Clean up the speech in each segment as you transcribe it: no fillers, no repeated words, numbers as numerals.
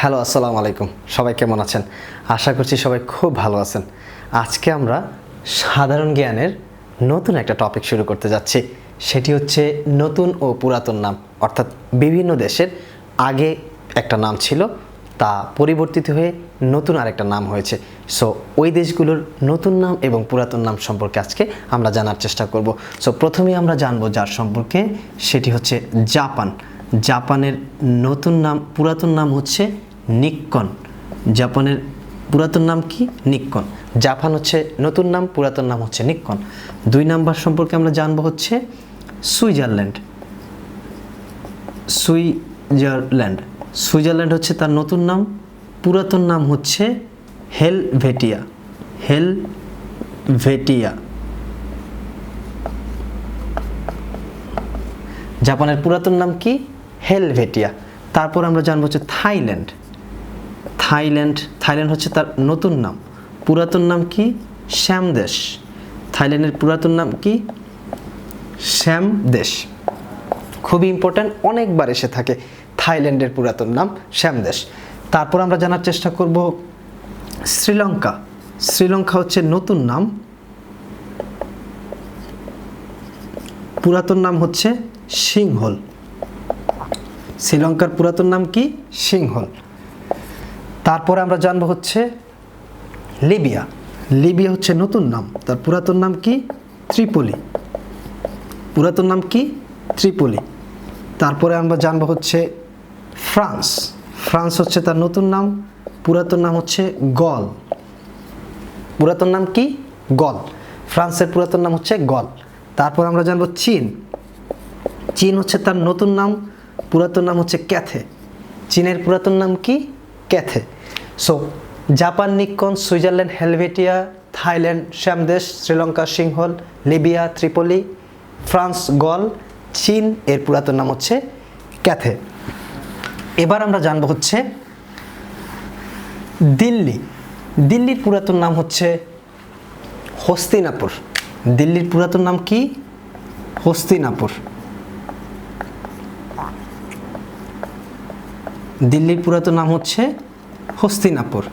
Hello আসসালামু আলাইকুম, সবাই কেমন আছেন? আশা করছি সবাই খুব ভালো আছেন। আজকে আমরা সাধারণ জ্ঞানের নতুন একটা টপিক শুরু করতে যাচ্ছি। সেটি হচ্ছে নতুন ও পুরাতন নাম, অর্থাৎ বিভিন্ন দেশের আগে একটা নাম ছিল, তা পরিবর্তিত হয়ে নতুন আরেকটা নাম হয়েছে। সো ওই দেশগুলোর নতুন নাম এবং পুরাতন নাম সম্পর্কে আজকে আমরা জানার চেষ্টা করব। সো প্রথমেই আমরা জানবো যার সম্পর্কে, সেটি হচ্ছে জাপান। জাপানের নতুন নাম, পুরাতন নাম হচ্ছে নিক্কন। জাপানের পুরাতন নাম কি? নিক্কন। জাপান হচ্ছে নতুন নাম, পুরাতন নাম হচ্ছে নিক্কন। 2 নাম্বার সম্পর্কে আমরা জানবো হচ্ছে সুইজারল্যান্ড। সুইজারল্যান্ড সুইজারল্যান্ড হচ্ছে তার নতুন নাম, পুরাতন নাম হচ্ছে হেলভেটিয়া। হেলভেটিয়া। জাপানের পুরাতন নাম কি? হেলভেটিয়া। তারপর আমরা জানবো হচ্ছে থাইল্যান্ড। থাইল্যান্ড হচ্ছে তার নতুন নাম, পুরাতন নাম কি? শ্যামদেশ। থাইল্যান্ডের পুরাতন নাম কি? শ্যামদেশ। খুবই ইম্পর্ট্যান্ট, অনেকবার এসে থাকে। থাইল্যান্ডের পুরাতন নাম শ্যামদেশ। তারপর আমরা জানার চেষ্টা করব শ্রীলঙ্কা। শ্রীলঙ্কা হচ্ছে নতুন নাম, পুরাতন নাম হচ্ছে সিংহল। শ্রীলঙ্কার পুরাতন নাম কি? সিংহল। তারপরে আমরা জানবো হচ্ছে লিবিয়া। লিবিয়া হচ্ছে নতুন নাম, তার পুরাতন নাম কি? ত্রিপলি। পুরাতন নাম কি? ত্রিপলি। তারপরে আমরা জানবো হচ্ছে ফ্রান্স। ফ্রান্স হচ্ছে তার নতুন নাম, পুরাতন নাম হচ্ছে গল। পুরাতন নাম কি? গল। ফ্রান্সের পুরাতন নাম হচ্ছে গল। তারপর আমরা জানবো চীন। চীন হচ্ছে তার নতুন নাম, পুরাতন নাম হচ্ছে ক্যাথে। চীনের পুরাতন নাম কি? ক্যাথে। সো জাপান নিক্কন, Switzerland Helvetia, Thailand Shyamdesh, Sri Lanka Sinhal, Libya Tripoli, France Gaul, চীন এর পুরাতন নাম হচ্ছে ক্যাথে। এবার আমরা জানবো হচ্ছে দিল্লি। দিল্লির পুরাতন নাম হচ্ছে হস্তিনাপুর। দিল্লির পুরাতন নাম কি? হস্তিনাপুর। দিল্লির পুরাতন নাম হচ্ছে হস্তিনাপুর।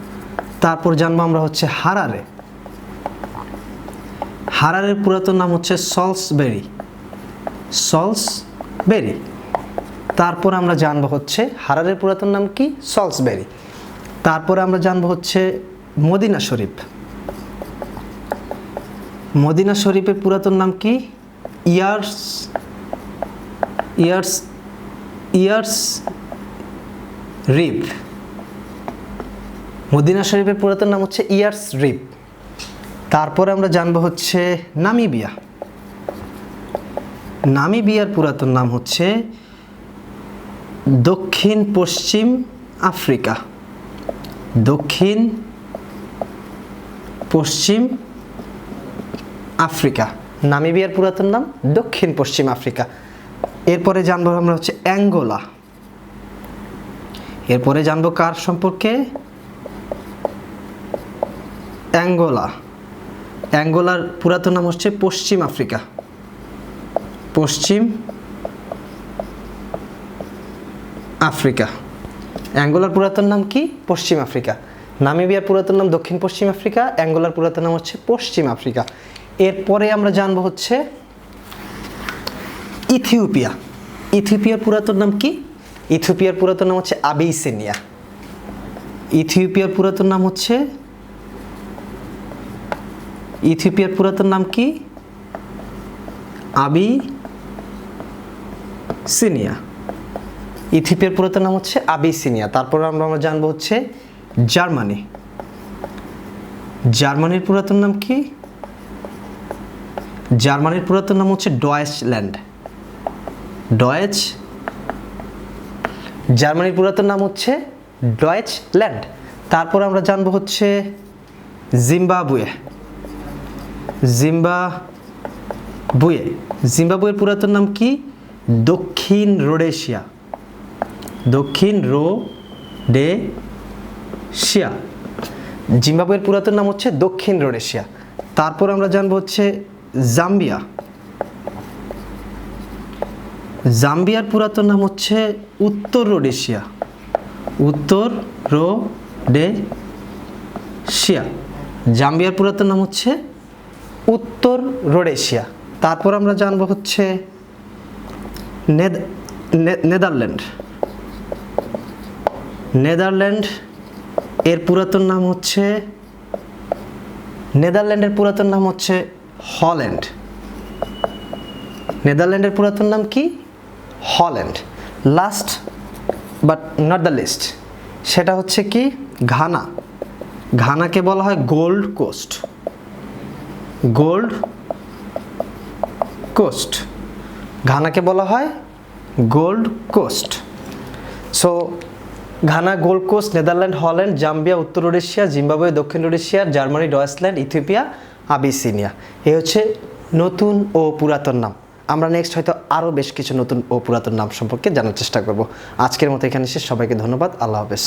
তারপর জানবো আমরা হচ্ছে হারারে। হারারের পুরাতন নাম হচ্ছে সলসবেরি। সলসবেরি। তারপর আমরা জানবো হচ্ছে হারারের পুরাতন নাম কি? সলসবেরি। তারপরে আমরা জানবো হচ্ছে মদিনা শরীফ। মদিনা শরীফের পুরাতন নাম কি? ইয়ার্সরিফ। মদিনা শরীফের পুরাতন নাম হচ্ছে ইয়ার্সরিফ। তারপরে আমরা জানবো হচ্ছে নামিবিয়া। নামিবিয়ার পুরাতন নাম হচ্ছে দক্ষিণ পশ্চিম আফ্রিকা। দক্ষিণ পশ্চিম আফ্রিকা। নামিবিয়ার পুরাতন নাম দক্ষিণ পশ্চিম আফ্রিকা। এরপরে জানবো আমরা হচ্ছে অ্যাঙ্গোলা। এরপরে জানবো কার সম্পর্কে? অ্যাঙ্গোলা। অ্যাঙ্গোলার পুরাতন নাম হচ্ছে পশ্চিম আফ্রিকা। পশ্চিম আফ্রিকা। অ্যাঙ্গোলার পুরাতন নাম কি? পশ্চিম আফ্রিকা। নামিবিয়ার পুরাতন নাম দক্ষিণ পশ্চিম আফ্রিকা, অ্যাঙ্গোলার পুরাতন নাম হচ্ছে পশ্চিম আফ্রিকা। এরপরে আমরা জানবো হচ্ছে ইথিওপিয়া। ইথিওপিয়ার পুরাতন নাম কি? ইথিওপিয়ার পুরাতন নাম হচ্ছে আবিসিনিয়া। ইথিওপিয়ার পুরাতন নাম হচ্ছে, ইথিওপিয়ার পুরাতন নাম কি? আবিসিনিয়া। ইথিওপিয়ার পুরাতন নাম হচ্ছে আবিসিনিয়া। তারপর আমরা জানবো হচ্ছে জার্মানি। জার্মানির পুরাতন নাম কি? জার্মানির পুরাতন নাম হচ্ছে ডয়েচল্যান্ড। ডয়েচ। জার্মানির পুরাতন নাম হচ্ছে ডয়েচল্যান্ড। তারপর আমরা জানবো হচ্ছে জিম্বাবুয়ে। জিম্বাবুয়ে। জিম্বাবুয়ের পুরাতন নাম কি? দক্ষিণ রোডেশিয়া। দক্ষিণ রোডেশিয়া। জিম্বাবুয়ের পুরাতন নাম হচ্ছে দক্ষিণ রোডেশিয়া। তারপর আমরা জানবো হচ্ছে জাম্বিয়া। জাম্বিয়ার পুরাতন নাম হচ্ছে উত্তর রোডেশিয়া। উত্তর রোডেশিয়া। জাম্বিয়ার পুরাতন নাম হচ্ছে উত্তর রোডেশিয়া। তারপর আমরা জানবো হচ্ছে নেদারল্যান্ড। নেদারল্যান্ড এর পুরাতন নাম হচ্ছে হল্যান্ড। নেদারল্যান্ডের পুরাতন নাম কি? Holland. Last but not the list, সেটা হচ্ছে কি? ঘানা। ঘানাকে বলা হয় গোল্ড কোস্ট। ঘানাকে বলা হয় gold coast. So Ghana, gold coast, Netherland, Holland, Zambia, উত্তর রোডেশিয়া, জিম্বাবুয়ে, দক্ষিণ Rhodesia, Germany, Deutschland, Ethiopia, Abyssinia. এই হচ্ছে নতুন ও পুরাতন নাম। আমরা নেক্সট হয়তো আরও বেশ কিছু নতুন ও পুরাতন নাম সম্পর্কে জানার চেষ্টা করব। আজকের মতো এখানে শেষ। সবাইকে ধন্যবাদ। আল্লাহ হাফেজ।